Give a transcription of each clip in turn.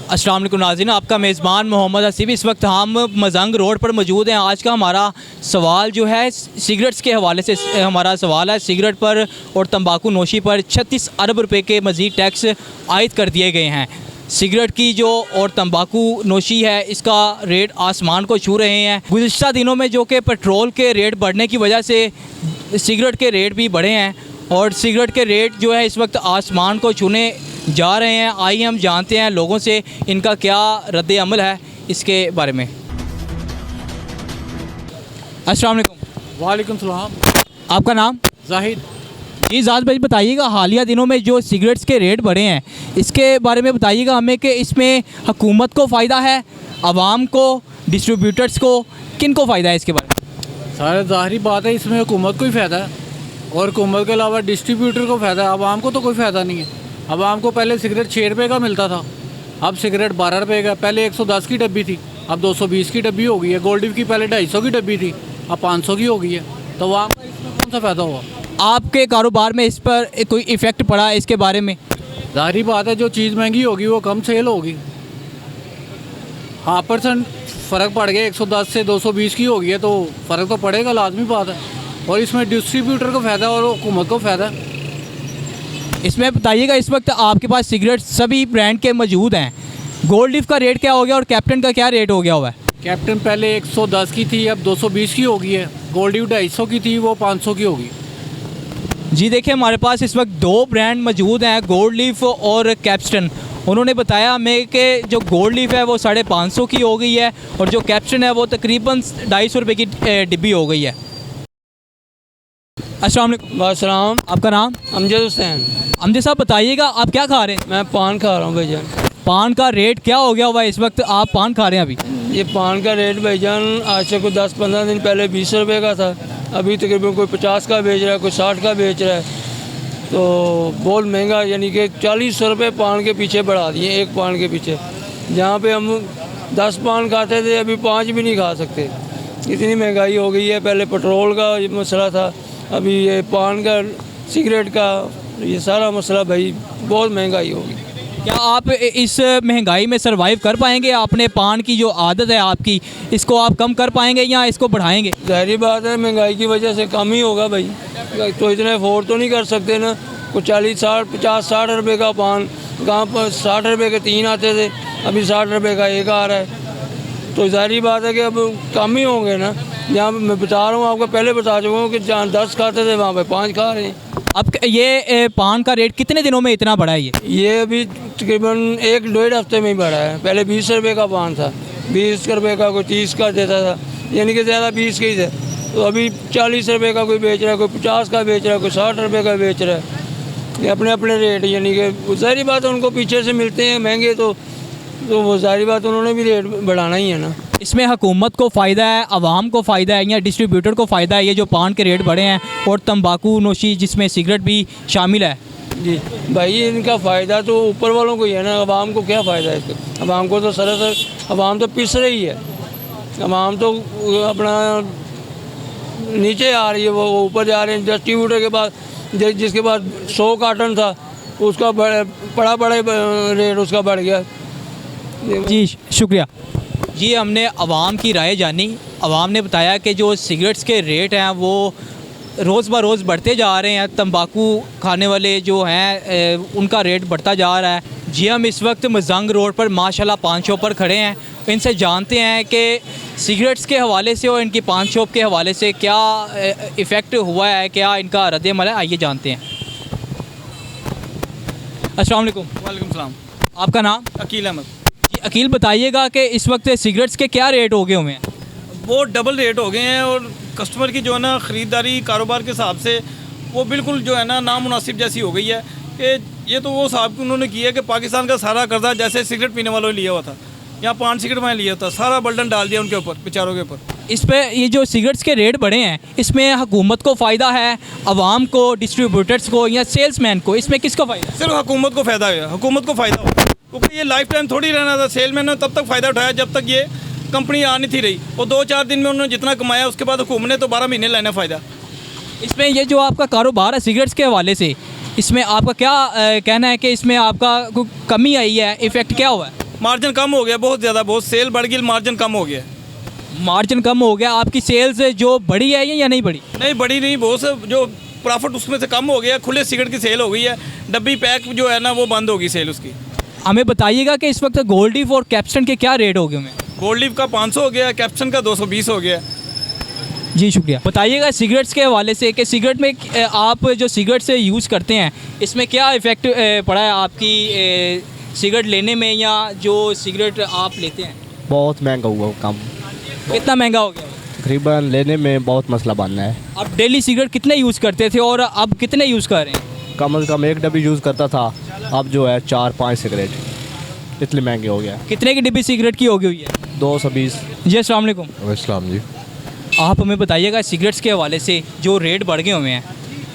अस्सलाम वालेकुम नाज़रीन, आपका मेज़बान मोहम्मद हसीब। इस वक्त हम मजंग रोड पर मौजूद हैं। आज का हमारा सवाल जो है सिगरेट्स के हवाले से हमारा सवाल है। सिगरेट पर और तंबाकू नोशी पर 36 अरब रुपए के मज़ीद टैक्स आयद कर दिए गए हैं। सिगरेट की जो और तंबाकू नोशी है इसका रेट आसमान को छू रहे हैं। गुज़िश्ता दिनों में जो कि पेट्रोल के रेट बढ़ने की वजह से सिगरेट के रेट भी बढ़े हैं और सिगरेट के रेट जो है इस वक्त आसमान को छूने जा रहे हैं। आइए हम जानते हैं लोगों से इनका क्या रद्द अमल है इसके बारे में। अस्सलाम वालेकुम। वालेकुम सलाम। आपका नाम? जाहिद। जी जाहिद भाई, बताइएगा हालिया दिनों में जो सिगरेट्स के रेट बढ़े हैं इसके बारे में बताइएगा हमें कि इसमें हुकूमत को फ़ायदा है, आवाम को, डिस्ट्रीब्यूटर्स को, किन को फ़ायदा है इसके बारे में? सारे ज़ाहिरी बात है, इसमें हुकूमत को ही फ़ायदा है और हुकूमत के अलावा डिस्ट्रीब्यूटर को फ़ायदा है। आवाम को तो कोई फ़ायदा नहीं है। आवाम को पहले सिगरेट 6 रुपये का मिलता था, अब सिगरेट 12 रुपये का। पहले 110 की डब्बी थी, अब 220 की डब्बी हो गई है। गोल्ड की पहले 250 की डब्बी थी, अब 500 की हो गई है। तो आवाम का इसमें कौन सा फ़ायदा हुआ? आपके कारोबार में इस पर कोई इफ़ेक्ट पड़ा है इसके बारे में? ज़ाहिरी बात है, जो चीज़ महंगी होगी वो कम सेल होगी। हाँ, % फ़र्क पड़ गया, 110 से 220 की हो गई है तो फ़र्क तो पड़ेगा, लाजमी बात है। और इसमें डिस्ट्रीब्यूटर को फ़ायदा और हुकूमत को फ़ायदा है। इसमें बताइएगा इस वक्त आपके पास सिगरेट सभी ब्रांड के मौजूद हैं। गोल्ड लीफ का रेट क्या हो गया और कैप्टन का क्या रेट हो गया हुआ है? कैप्टन पहले 110 की थी, अब 220 की हो गई है। गोल्ड लीफ 250 की थी, वो 500 की होगी। जी देखिए, हमारे पास इस वक्त 2 ब्रांड मौजूद हैं, गोल्ड लीफ और कैप्टन। उन्होंने बताया हमें कि जो गोल्ड लीफ है वो 550 की हो गई है और जो कैप्टन है वो तकरीबन 250 रुपये की डिब्बी हो गई है। अस्सलाम वालेकुम। वालेकुम। आपका नाम? अमजद हुसैन। अमजद साहब, बताइएगा आप क्या खा रहे हैं? मैं पान खा रहा हूँ भाईजान। पान का रेट क्या हो गया हुआ है इस वक्त? आप पान खा रहे हैं अभी? ये पान का रेट भाईजान आज से कोई 10-15 दिन पहले 20 रुपये का था, अभी तकरीबन कोई 50 का बेच रहा है, कोई 60 का बेच रहा है। तो बहुत महंगा, यानी कि 40 रुपये पान के पीछे बढ़ा दिए, एक पान के पीछे। जहाँ पे हम 10 पान खाते थे अभी 5 भी नहीं खा सकते, इतनी महंगाई हो गई है। पहले पेट्रोल का ये मसला था, अभी ये पान का, सिगरेट का, ये सारा मसला भाई बहुत महंगाई होगी। क्या आप इस महंगाई में सरवाइव कर पाएंगे? आपने पान की जो आदत है आपकी, इसको आप कम कर पाएंगे या इसको बढ़ाएंगे? ज़ाहिर बात है महंगाई की वजह से कम ही होगा भाई, तो इतने अफोर्ड तो नहीं कर सकते ना। कुछ 40-60 रुपये का पान, कहाँ पर 60 रुपये के 3 आते थे, अभी 60 रुपये का 1 आ रहा है। तो ज़ाहिर बात है कि अब कम ही होंगे ना। जहाँ मैं बता रहा हूँ आपको, पहले बता चुका हूँ कि जहाँ 10 खाते थे वहाँ पे 5 खा रहे हैं। अब ये पान का रेट कितने दिनों में इतना बढ़ा है? ये अभी तकरीबन 1-1.5 हफ्ते में ही बढ़ा है। पहले 20 रुपये का पान था, 20 रुपये का कोई 30 का देता था, यानी कि ज़्यादा 20 के ही थे। तो अभी 40 रुपये का कोई बेच रहा है, कोई 50 का बेच रहा है, कोई 60 रुपये का बेच रहा है। ये अपने अपने रेट, यानी कि ज़ाहिर बात है उनको पीछे से मिलते हैं महंगे, तो वो ज़ाहिर बात उन्होंने भी रेट बढ़ाना ही है ना। इसमें हुकूमत को फ़ायदा है, आवाम को फ़ायदा है या डिस्ट्रीब्यूटर को फ़ायदा है ये जो पान के रेट बढ़े हैं और तंबाकू नोशी जिसमें सिगरेट भी शामिल है? जी भाई, इनका फ़ायदा तो ऊपर वालों को ही है ना, आवाम को क्या फ़ायदा है इसका? आवाम को तो सरासर आवाम तो पिस रही है, आवाम तो अपना नीचे आ रही है, वो ऊपर जा रहे हैं। डिस्ट्रीब्यूटर के पास जिसके पास 100 कार्टन था उसका बड़ा रेट उसका बढ़ गया। जी शुक्रिया। जी हमने आवाम की राय जानी। आवाम ने बताया कि जो सिगरेट्स के रेट हैं वो रोज़ ब रोज़ बढ़ते जा रहे हैं। तंबाकू खाने वाले जो हैं उनका रेट बढ़ता जा रहा है। जी हम इस वक्त मजंग रोड पर माशाल्लाह पान शॉप पर खड़े हैं। इनसे जानते हैं कि सिगरेट्स के हवाले से और इनकी पान शॉप के हवाले से क्या इफ़ेक्ट हुआ है, क्या इनका रद्द अमल है। आइए जानते हैं। अस्सलाम वालेकुम। वालेकुम सलाम। आपका नाम? अकील अहमद। जी अकील, बताइएगा कि इस वक्त सिगरेट्स के क्या रेट हो गए हुए हैं? वो डबल रेट हो गए हैं और कस्टमर की जो है ना ख़रीदारी कारोबार के हिसाब से वो बिल्कुल जो है ना नामुनासिब जैसी हो गई है कि ये तो वो साहब उन्होंने किया कि पाकिस्तान का सारा कर्जा जैसे सिगरेट पीने वालों ने लिया हुआ था, यहाँ पान सिगरेट में लिया था, सारा बर्डन डाल दिया उनके ऊपर, बेचारों के ऊपर। इस पे ये जो सिगरेट्स के रेट बढ़े हैं इसमें हुकूमत को फ़ायदा है, आवाम को, डिस्ट्रीब्यूटर्स को या सेल्समैन को? इसमें किसको फ़ायदा है? सिर्फ हुकूमत को फ़ायदा है, हुकूमत को फ़ायदा हो, क्योंकि ये लाइफ टाइम थोड़ी रहना था। सेलमैन ने तब तक फ़ायदा उठाया जब तक ये कंपनी आ नहीं थी रही, और 2-4 दिन में उन्होंने जितना कमाया उसके बाद हुकूमत ने तो 12 महीने लेना फ़ायदा। इसमें ये जो आपका कारोबार है सिगरेट्स के हवाले से, इसमें आपका क्या कहना है कि इसमें आपका कोई कमी आई है, इफ़ेक्ट क्या हुआ है? मार्जिन कम हो गया बहुत ज़्यादा, बहुत सेल बढ़ गई, मार्जिन कम हो गया। मार्जिन कम हो गया, आपकी सेल्स जो बढ़ी है या नहीं बढ़ी? नहीं बढ़ी नहीं, बहुत से जो प्रॉफिट उसमें से कम हो गया, खुले सिगरेट की सेल हो गई है, डब्बी पैक जो है ना वो बंद होगी सेल उसकी। हमें बताइएगा कि इस वक्त गोल्ड लीफ और कैप्सन के क्या रेट हो गए हमें? गोल्ड लीफ का 500 हो गया, कैप्सन का 220 हो गया। जी शुक्रिया। बताइएगा सिगरेट्स के हवाले से कि सिगरेट में आप जो सिगरेट से यूज़ करते हैं इसमें क्या इफ़ेक्ट पड़ा है आपकी सिगरेट लेने में, या जो सिगरेट आप लेते हैं? बहुत महंगा हुआ काम, कितना महंगा हो गया? तकरीबन लेने में बहुत मसला बनना है। आप डेली सिगरेट कितने यूज़ करते थे और अब कितने यूज़ कर रहे हैं? कम से कम एक डब्बी यूज़ करता था, अब जो है 4-5 सिगरेट, इतने महंगे हो गया। कितने की डिब्बी सिगरेट की हो गई हुई है? 220। जी अस्सलाम वालेकुम। अस्सलाम जी। आप हमें बताइएगा सिगरेट्स के हवाले से जो रेट बढ़ गए हुए हैं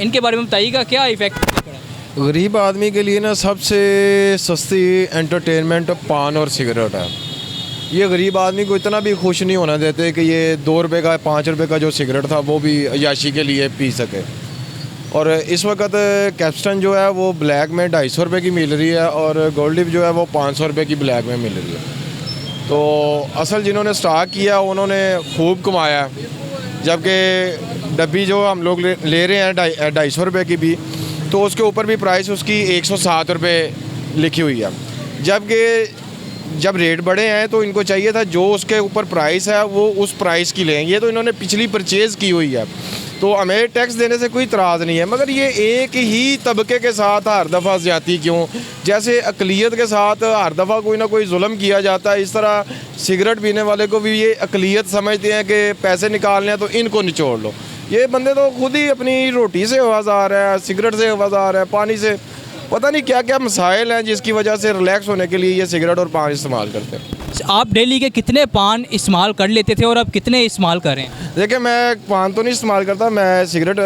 इनके बारे में बताइएगा, क्या इफ़ेक्ट पड़ा है? गरीब आदमी के लिए ना सबसे सस्ती एंटरटेनमेंट पान और सिगरेट है। ये गरीब आदमी को इतना भी खुश नहीं होना देते कि ये 2 रुपये का 5 रुपये का जो सिगरेट था वो भी अय्याशी के लिए पी सके। और इस वक्त कैप्स्टन जो है वो ब्लैक में 250 रुपये की मिल रही है और गोल्ड लीफ जो है वो 500 रुपये की ब्लैक में मिल रही है। तो असल जिन्होंने स्टार्ट किया उन्होंने खूब कमाया, जबकि डब्बी जो हम लोग ले रहे हैं 250 रुपये की भी, तो उसके ऊपर भी प्राइस उसकी 107 रुपये लिखी हुई है। जबकि जब रेट बढ़े हैं तो इनको चाहिए था जो उसके ऊपर प्राइस है वो उस प्राइस की लें। ये तो इन्होंने पिछली परचेज़ की हुई है, तो हमें टैक्स देने से कोई इतराज़ नहीं है, मगर ये एक ही तबके के साथ हर दफ़ा ज़्यादती क्यों? जैसे अक़लियत के साथ हर दफ़ा कोई ना कोई जुल्म किया जाता है, इस तरह सिगरेट पीने वाले को भी ये अक़लियत समझते हैं कि पैसे निकालने हैं तो इनको निचोड़ लो। ये बंदे तो खुद ही अपनी रोटी से आवाज़ार है, सिगरेट से आवाज़ार है, पानी से, पता नहीं क्या क्या मसाइल हैं जिसकी वजह से रिलैक्स होने के लिए ये सिगरेट और पान इस्तेमाल करते हैं। आप डेली के कितने पान इस्तेमाल कर लेते थे और अब कितने इस्तेमाल कर रहे हैं? देखिए मैं पान तो नहीं इस्तेमाल करता, मैं सिगरेट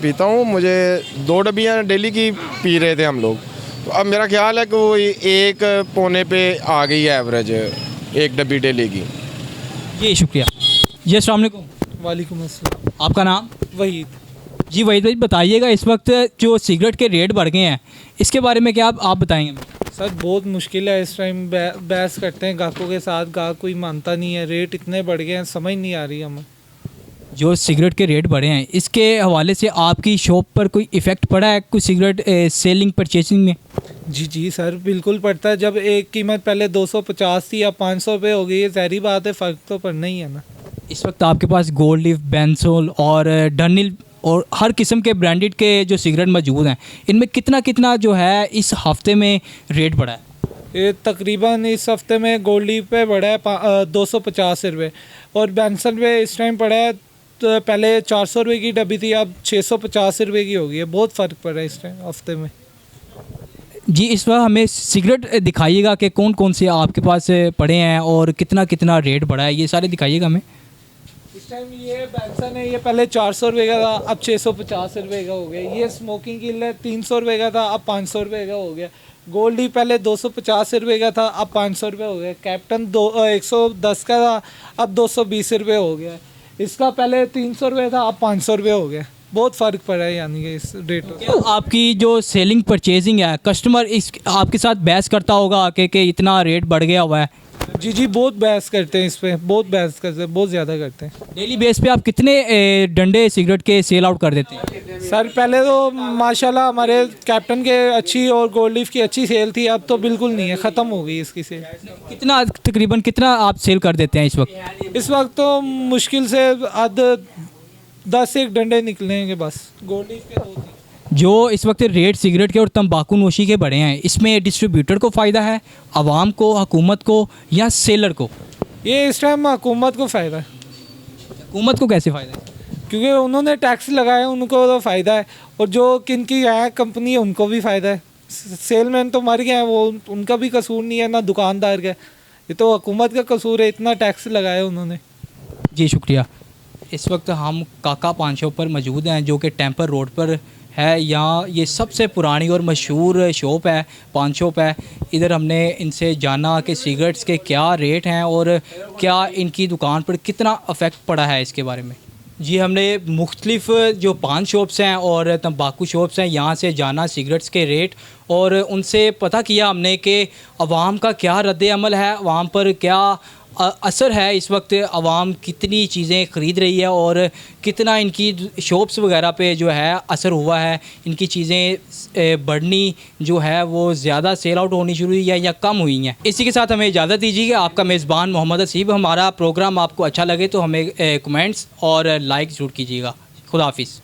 पीता हूँ। मुझे 2 डब्बियाँ डेली की पी रहे थे हम लोग, तो अब मेरा ख्याल है कि वो 1 पौने पे आ गई है एवरेज 1 डब्बी डेली की। जी शुक्रिया। जी अस्सलाम वालेकुम। वालेकुम अस्सलाम। आपका नाम? वहीद। जी वहीद भाई, बताइएगा इस वक्त जो सिगरेट के रेट बढ़ गए हैं इसके बारे में क्या आप बताएंगे? सर बहुत मुश्किल है इस टाइम, बहस करते हैं ग्राहकों के साथ, ग्राहक कोई मानता नहीं है, रेट इतने बढ़ गए हैं समझ नहीं आ रही हमें। जो सिगरेट के रेट बढ़े हैं इसके हवाले से आपकी शॉप पर कोई इफ़ेक्ट पड़ा है, कोई सिगरेट सेलिंग परचेसिंग में? जी सर बिल्कुल पड़ता है। जब एक कीमत पहले 250 थी अब 500 रुपये हो गई है, ज़ाहिर बात है फ़र्क तो पड़ना ही है ना। इस वक्त आपके पास गोल्ड लीफ, बेंसोल और डर्निल और हर किस्म के ब्रांडेड के जो सिगरेट मौजूद हैं, इनमें कितना कितना जो है इस हफ्ते में रेट बढ़ा है? ये तकरीबन इस हफ्ते में गोल्ड लीफ पे बढ़ा है 250 रुपये और बेंसन पे इस टाइम पड़ा है, तो पहले 400 रुपये की डब्बी थी अब 650 रुपये की हो गई है। बहुत फ़र्क पड़ा है इस टाइम हफ्ते में। जी इस वक्त हमें सिगरेट दिखाइएगा कि कौन कौन से आपके पास पड़े हैं और कितना कितना रेट बढ़ा है, ये सारे दिखाइएगा हमें। इस टाइम ये बेंसन है, ये पहले 400 रुपये का था अब 650 रुपये का हो गया। ये स्मोकिंग किल है 300 रुपये का था अब 500 रुपये का हो गया। गोल्ड लीफ पहले 250 रुपये का था अब 500 रुपये हो गया। कैप्टन 110 का था अब 220 रुपये हो गया। इसका पहले 300 रुपये था अब 500 रुपये हो गया। बहुत फ़र्क पड़ा है यानी कि इस रेट में। क्या आपकी जो सेलिंग परचेजिंग है, कस्टमर इस आपके साथ बहस करता होगा कि इतना रेट बढ़ गया हुआ है? जी बहुत बहस करते हैं इस पर, बहुत बहस करते हैं, बहुत ज़्यादा करते हैं। डेली बेस पे आप कितने डंडे सिगरेट के सेल आउट कर देते हैं? सर पहले तो माशाल्लाह हमारे कैप्टन के अच्छी और गोल्ड लीफ की अच्छी सेल थी, अब तो बिल्कुल नहीं है, ख़त्म हो गई इसकी सेल। कितना तकरीबन कितना आप सेल कर देते हैं इस वक्त? इस वक्त तो मुश्किल से 10 डंडे निकलेंगे बस, गोल्ड लीफ के 2 थी। जो इस वक्त रेट सिगरेट के और तंबाकू नोशी के बढ़े हैं, इसमें डिस्ट्रीब्यूटर को फ़ायदा है, आवाम को, हुकूमत को, या सेलर को? ये इस टाइम हुकूमत को फ़ायदा है। हुकूमत को कैसे फ़ायदा है? क्योंकि उन्होंने टैक्स लगाया, उनको तो फ़ायदा है, और जो किनकी है कंपनी है उनको भी फ़ायदा है। सेलमैन तो मर गए हैं, वो उनका भी कसूर नहीं है ना दुकानदार का, ये तो हुकूमत का कसूर है, इतना टैक्स लगाया उन्होंने। जी शुक्रिया। इस वक्त हम काका पान शॉप पर मौजूद हैं जो कि टेम्पर रोड पर है। यहाँ ये सबसे पुरानी और मशहूर शॉप है, पान शॉप है। इधर हमने इनसे जाना कि सिगरेट्स के क्या रेट हैं और क्या इनकी दुकान पर कितना अफेक्ट पड़ा है इसके बारे में। जी, हमने मुख्तलिफ जो पान शॉप्स हैं और तंबाकू शॉप्स हैं यहाँ से जाना सिगरेट्स के रेट और उनसे पता किया हमने कि अवाम का क्या रद्द-ए-अमल है, अवाम पर क्या असर है, इस वक्त अवाम कितनी चीज़ें ख़रीद रही है और कितना इनकी शॉप्स वगैरह पे जो है असर हुआ है, इनकी चीज़ें बढ़नी जो है वो ज़्यादा सेल आउट होनी शुरू हुई है या कम हुई हैं। इसी के साथ हमें इजाज़त दीजिए। आपका मेज़बान मोहम्मद हसीब। हमारा प्रोग्राम आपको अच्छा लगे तो हमें कमेंट्स और लाइक ज़रूर कीजिएगा। खुदा हाफिज़।